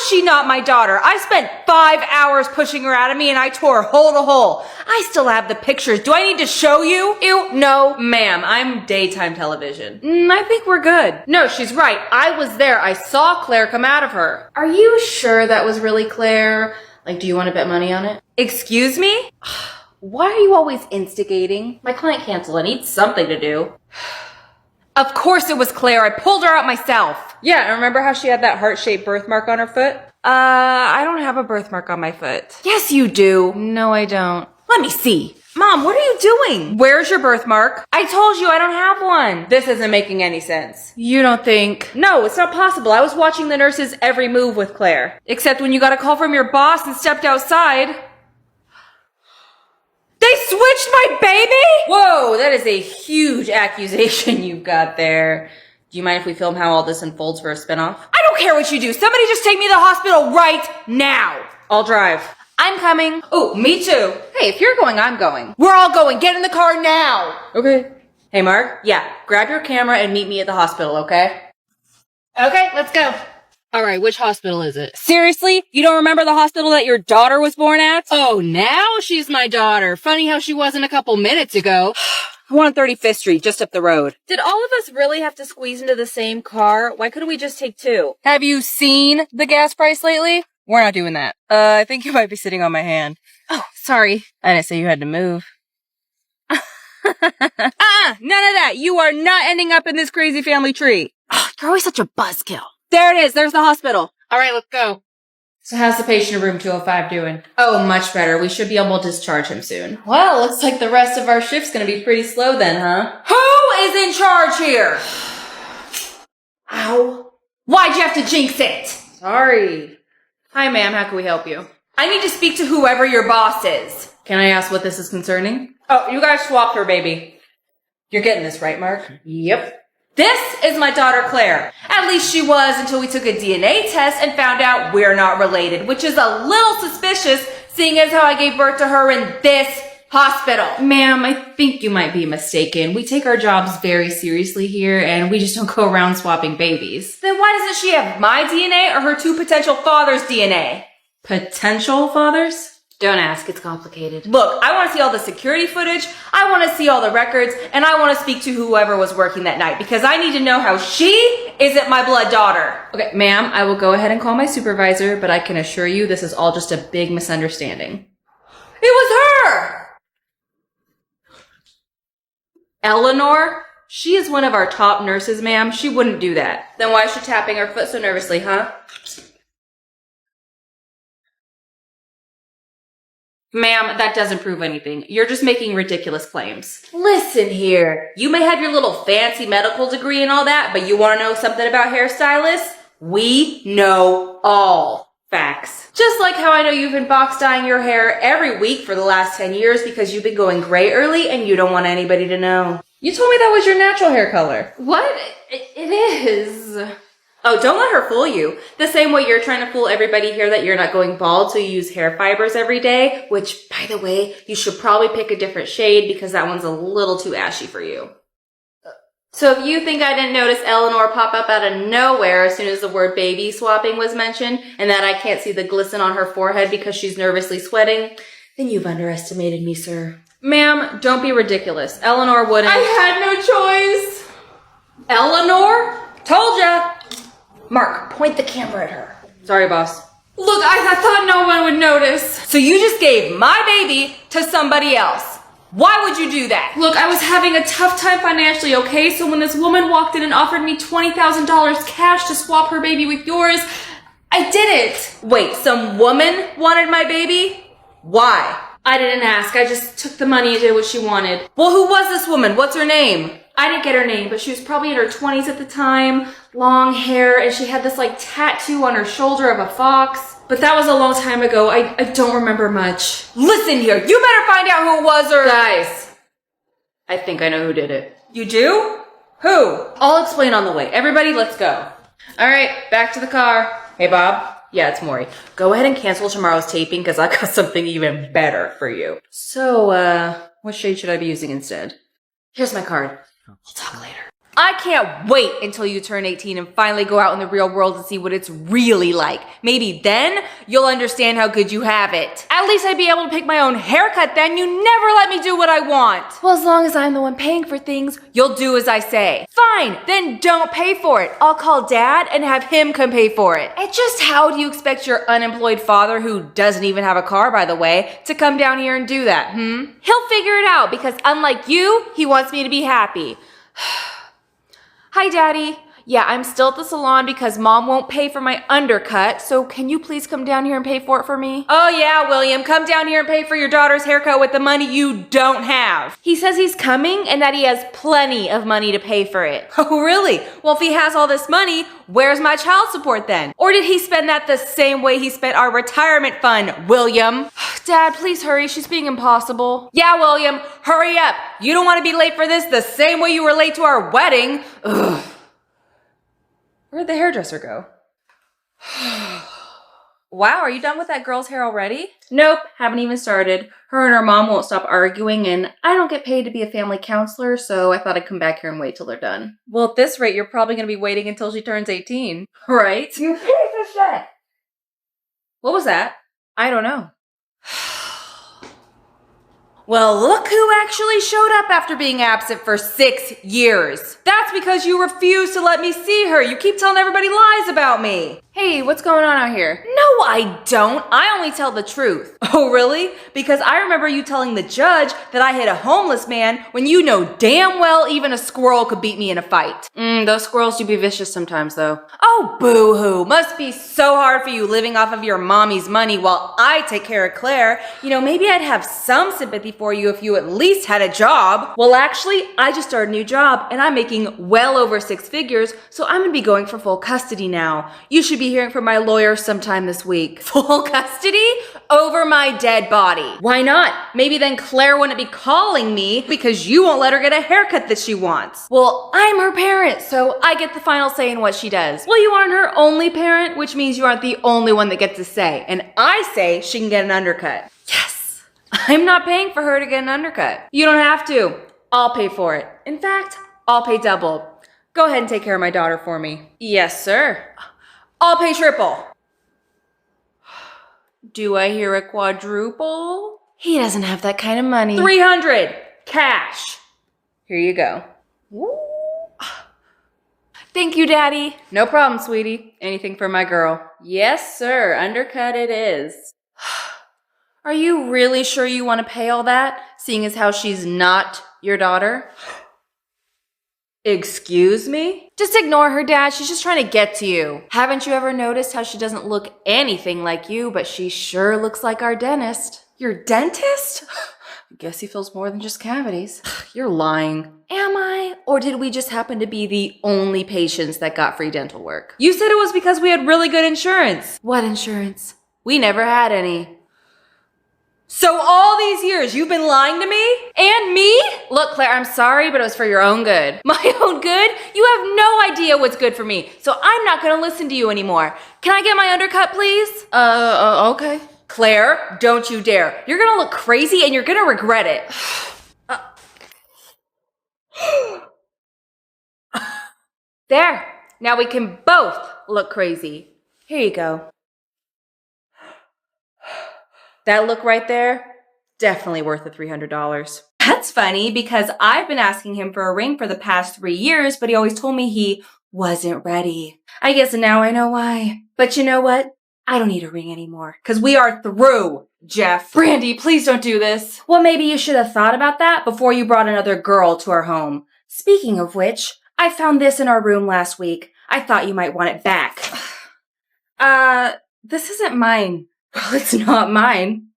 is she not my daughter? I spent 5 hours pushing her out of me and I tore hole to hole. I still have the pictures. Do I need to show you? Ew, no, ma'am. I'm daytime television. I think we're good. No, she's right. I was there. I saw Claire come out of her. Are you sure that was really Claire? Like, do you want to bet money on it? Excuse me? Why are you always instigating? My client canceled. I need something to do. Of course it was Claire. I pulled her out myself. Yeah, and remember how she had that heart-shaped birthmark on her foot? I don't have a birthmark on my foot. Yes, you do. No, I don't. Let me see. Mom, what are you doing? Where's your birthmark? I told you I don't have one. This isn't making any sense. You don't think? No, it's not possible. I was watching the nurse's every move with Claire. Except when you got a call from your boss and stepped outside. They switched my baby? Whoa, that is a huge accusation you've got there. Do you mind if we film how all this unfolds for a spinoff? I don't care what you do. Somebody just take me to the hospital right now. I'll drive. I'm coming. Oh, me too. Hey, if you're going, I'm going. We're all going. Get in the car now. Okay. Hey, Mark. Yeah, grab your camera and meet me at the hospital, okay? Okay, let's go. All right, which hospital is it? Seriously? You don't remember the hospital that your daughter was born at? Oh, now she's my daughter. Funny how she wasn't a couple minutes ago. I want 35th Street, just up the road. Did all of us really have to squeeze into the same car? Why couldn't we just take two? Have you seen the gas price lately? We're not doing that. I think you might be sitting on my hand. Oh, sorry. I didn't say you had to move. None of that. You are not ending up in this crazy family tree. Oh, you're always such a buzzkill. There it is. There's the hospital. All right, let's go. So how's the patient in room 205 doing? Oh, much better. We should be able to discharge him soon. Well, looks like the rest of our shift's gonna be pretty slow then, huh? Who is in charge here? Ow. Why'd you have to jinx it? Sorry. Hi, ma'am. How can we help you? I need to speak to whoever your boss is. Can I ask what this is concerning? Oh, you guys swapped her, baby. You're getting this, right, Mark? Yep. This is my daughter, Claire. At least she was until we took a DNA test and found out we're not related, which is a little suspicious, seeing as how I gave birth to her in this hospital. Ma'am, I think you might be mistaken. We take our jobs very seriously here, and we just don't go around swapping babies. Then why doesn't she have my DNA or her two potential fathers' DNA? Potential fathers? Don't ask, it's complicated. Look, I want to see all the security footage, I want to see all the records, and I want to speak to whoever was working that night because I need to know how she isn't my blood daughter. Okay, ma'am, I will go ahead and call my supervisor, but I can assure you this is all just a big misunderstanding. It was her! Eleanor? She is one of our top nurses, ma'am. She wouldn't do that. Then why is she tapping her foot so nervously, huh? Ma'am, that doesn't prove anything. You're just making ridiculous claims. Listen here. You may have your little fancy medical degree and all that, but you want to know something about hairstylists? We know all facts. Just like how I know you've been box dyeing your hair every week for the last 10 years because you've been going gray early and you don't want anybody to know. You told me that was your natural hair color. What? It is. Oh, don't let her fool you. The same way you're trying to fool everybody here that you're not going bald so you use hair fibers every day, which, by the way, you should probably pick a different shade because that one's a little too ashy for you. So if you think I didn't notice Eleanor pop up out of nowhere as soon as the word baby swapping was mentioned and that I can't see the glisten on her forehead because she's nervously sweating, then you've underestimated me, sir. Ma'am, don't be ridiculous. Eleanor wouldn't. I had no choice. Eleanor? Told ya. Mark, point the camera at her. Sorry, boss. Look, I thought no one would notice. So you just gave my baby to somebody else. Why would you do that? Look, I was having a tough time financially, okay? So when this woman walked in and offered me $20,000 cash to swap her baby with yours, I did it. Wait, some woman wanted my baby? Why? I didn't ask. I just took the money and did what she wanted. Well, who was this woman? What's her name? I didn't get her name, but she was probably in her 20s at the time, long hair, and she had this like tattoo on her shoulder of a fox. But that was a long time ago. I don't remember much. Listen here, you better find out who it was or— Guys, I think I know who did it. You do? Who? I'll explain on the way. Everybody, let's go. All right, back to the car. Hey, Bob. Yeah, it's Maury. Go ahead and cancel tomorrow's taping because I got something even better for you. So, what shade should I be using instead? Here's my card. We'll talk later. I can't wait until you turn 18 and finally go out in the real world and see what it's really like. Maybe then you'll understand how good you have it. At least I'd be able to pick my own haircut then. You never let me do what I want. Well, as long as I'm the one paying for things, you'll do as I say. Fine, then don't pay for it. I'll call Dad and have him come pay for it. And just how do you expect your unemployed father, who doesn't even have a car by the way, to come down here and do that, He'll figure it out because unlike you, he wants me to be happy. Hi, Daddy. Yeah, I'm still at the salon because Mom won't pay for my undercut, so can you please come down here and pay for it for me? Oh yeah, William, come down here and pay for your daughter's haircut with the money you don't have. He says he's coming and that he has plenty of money to pay for it. Oh really? Well, if he has all this money, where's my child support then? Or did he spend that the same way he spent our retirement fund, William? Dad, please hurry, she's being impossible. Yeah, William, hurry up. You don't want to be late for this the same way you were late to our wedding. Ugh. Where'd the hairdresser go? Wow, are you done with that girl's hair already? Nope, haven't even started. Her and her mom won't stop arguing, and I don't get paid to be a family counselor, so I thought I'd come back here and wait till they're done. Well, at this rate, you're probably gonna be waiting until she turns 18. Right? You piece of shit! What was that? I don't know. Well, look who actually showed up after being absent for 6 years. That's because you refuse to let me see her. You keep telling everybody lies about me. Hey, what's going on out here? No, I don't. I only tell the truth. Oh, really? Because I remember you telling the judge that I hit a homeless man when you know damn well even a squirrel could beat me in a fight. Those squirrels do be vicious sometimes, though. Oh, boo-hoo. Must be so hard for you living off of your mommy's money while I take care of Claire. You know, maybe I'd have some sympathy for you if you at least had a job. Well, actually, I just started a new job and I'm making well over 6 figures, so I'm gonna be going for full custody now. You should be hearing from my lawyer sometime this week. Full custody over my dead body. Why not? Maybe then Claire wouldn't be calling me because you won't let her get a haircut that she wants. Well, I'm her parent, so I get the final say in what she does. Well, you aren't her only parent, which means you aren't the only one that gets a say. And I say she can get an undercut. Yes! I'm not paying for her to get an undercut. You don't have to. I'll pay for it. In fact, I'll pay double. Go ahead and take care of my daughter for me. Yes, sir. I'll pay triple. Do I hear a quadruple? He doesn't have that kind of money. 300 cash. Here you go. Woo. Thank you, Daddy. No problem, sweetie. Anything for my girl. Yes, sir. Undercut it is. Are you really sure you want to pay all that, seeing as how she's not your daughter? Excuse me? Just ignore her, Dad. She's just trying to get to you. Haven't you ever noticed how she doesn't look anything like you, but she sure looks like our dentist? Your dentist? I guess he fills more than just cavities. You're lying. Am I? Or did we just happen to be the only patients that got free dental work? You said it was because we had really good insurance. What insurance? We never had any. So all these years you've been lying to me? And me? Look, Claire, I'm sorry, but it was for your own good. My own good? You have no idea what's good for me, so I'm not gonna listen to you anymore. Can I get my undercut, please? Okay. Claire, don't you dare. You're gonna look crazy and you're gonna regret it. There. Now we can both look crazy. Here you go. That look right there, definitely worth the $300. That's funny because I've been asking him for a ring for the past 3 years, but he always told me he wasn't ready. I guess now I know why. But you know what? I don't need a ring anymore because we are through, Jeff. Brandy, please don't do this. Well, maybe you should have thought about that before you brought another girl to our home. Speaking of which, I found this in our room last week. I thought you might want it back. This isn't mine. Well, it's not mine.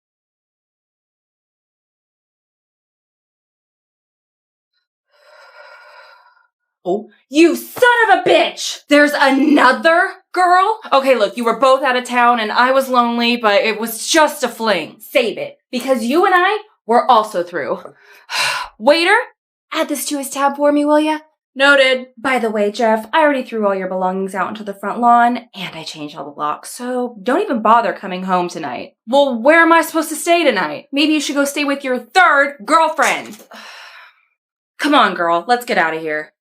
Oh, you son of a bitch! There's another girl? Okay, look, you were both out of town and I was lonely, but it was just a fling. Save it, because you and I were also through. Waiter, add this to his tab for me, will ya? Noted. By the way, Jeff, I already threw all your belongings out into the front lawn, and I changed all the locks, so don't even bother coming home tonight. Well, where am I supposed to stay tonight? Maybe you should go stay with your third girlfriend. Come on, girl, let's get out of here.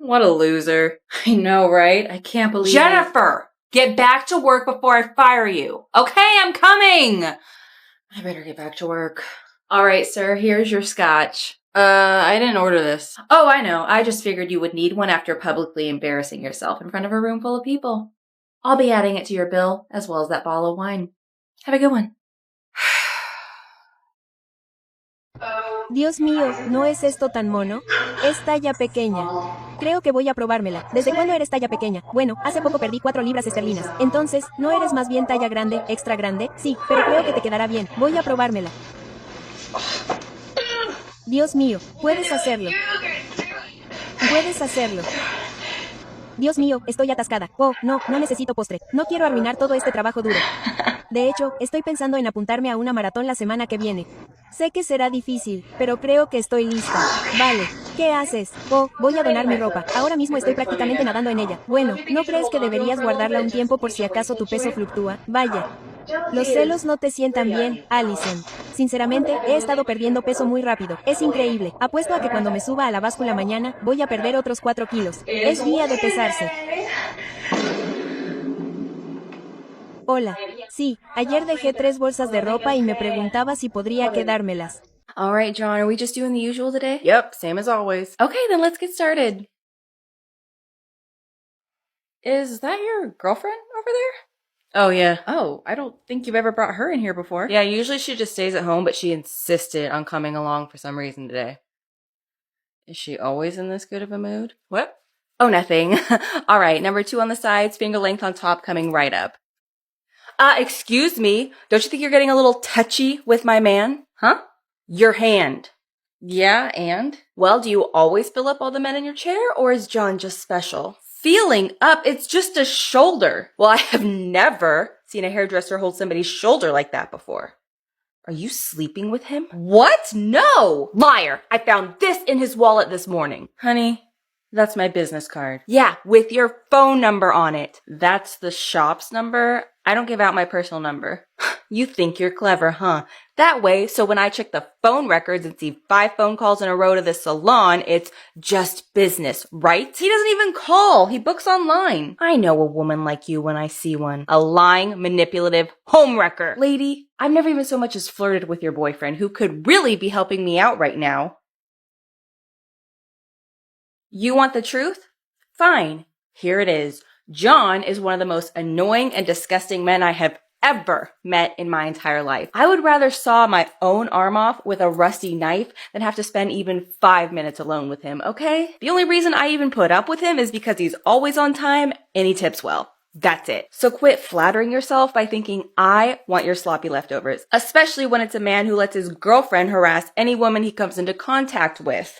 What a loser. I know, right? I can't believe Jennifer, get back to work before I fire you. Okay, I'm coming. I better get back to work. All right, sir, here's your scotch. I didn't order this. Oh, I know. I just figured you would need one after publicly embarrassing yourself in front of a room full of people. I'll be adding it to your bill, as well as that bottle of wine. Have a good one. Dios mío, ¿no es esto tan mono? Es talla pequeña. Creo que voy a probármela. ¿Desde cuándo eres talla pequeña? Bueno, hace poco perdí 4 libras esterlinas. Entonces, ¿no eres más bien talla grande, extra grande? Sí, pero creo que te quedará bien. Voy a probármela. Dios mío, puedes hacerlo. Puedes hacerlo. Dios mío, estoy atascada. Oh, no, no necesito postre. No quiero arruinar todo este trabajo duro. De hecho, estoy pensando en apuntarme a una maratón la semana que viene. Sé que será difícil, pero creo que estoy lista. Vale, ¿qué haces? Oh, voy a donar mi ropa. Ahora mismo estoy prácticamente nadando en ella. Bueno, ¿no crees que deberías guardarla un tiempo por si acaso tu peso fluctúa? Vaya. Los celos no te sientan bien, Allison. Sinceramente, he estado perdiendo peso muy rápido. Es increíble. Apuesto a que cuando me suba a la báscula mañana, voy a perder otros 4 kilos. Es día de pesarse. Hola. Sí, ayer dejé 3 bolsas de ropa y me preguntaba si podría quedármelas. All right, John, are we just doing the usual today? Yep, same as always. Okay, then let's get started. Is that your girlfriend over there? Oh, yeah. Oh, I don't think you've ever brought her in here before. Yeah, usually she just stays at home, but she insisted on coming along for some reason today. Is she always in this good of a mood? What? Oh, nothing. All right, number 2 on the sides, finger length on top, coming right up. Excuse me, don't you think you're getting a little touchy with my man? Huh? Your hand. Yeah, and? Well, do you always fill up all the men in your chair, or is John just special? Feeling up, it's just a shoulder. Well, I have never seen a hairdresser hold somebody's shoulder like that before. Are you sleeping with him? What? No! Liar! I found this in his wallet this morning. Honey, that's my business card. Yeah, with your phone number on it. That's the shop's number? I don't give out my personal number. You think you're clever, huh? That way, so when I check the phone records and see 5 phone calls in a row to the salon, it's just business, right? He doesn't even call. He books online. I know a woman like you when I see one. A lying, manipulative homewrecker. Lady, I've never even so much as flirted with your boyfriend, who could really be helping me out right now. You want the truth? Fine. Here it is. John is one of the most annoying and disgusting men I have ever met in my entire life. I would rather saw my own arm off with a rusty knife than have to spend even 5 minutes alone with him, okay? The only reason I even put up with him is because he's always on time and he tips well. That's it. So quit flattering yourself by thinking I want your sloppy leftovers, especially when it's a man who lets his girlfriend harass any woman he comes into contact with.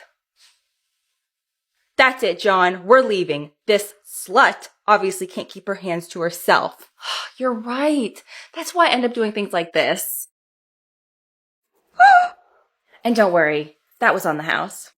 That's it, John. We're leaving. This slut obviously can't keep her hands to herself. You're right. That's why I end up doing things like this. And don't worry, that was on the house.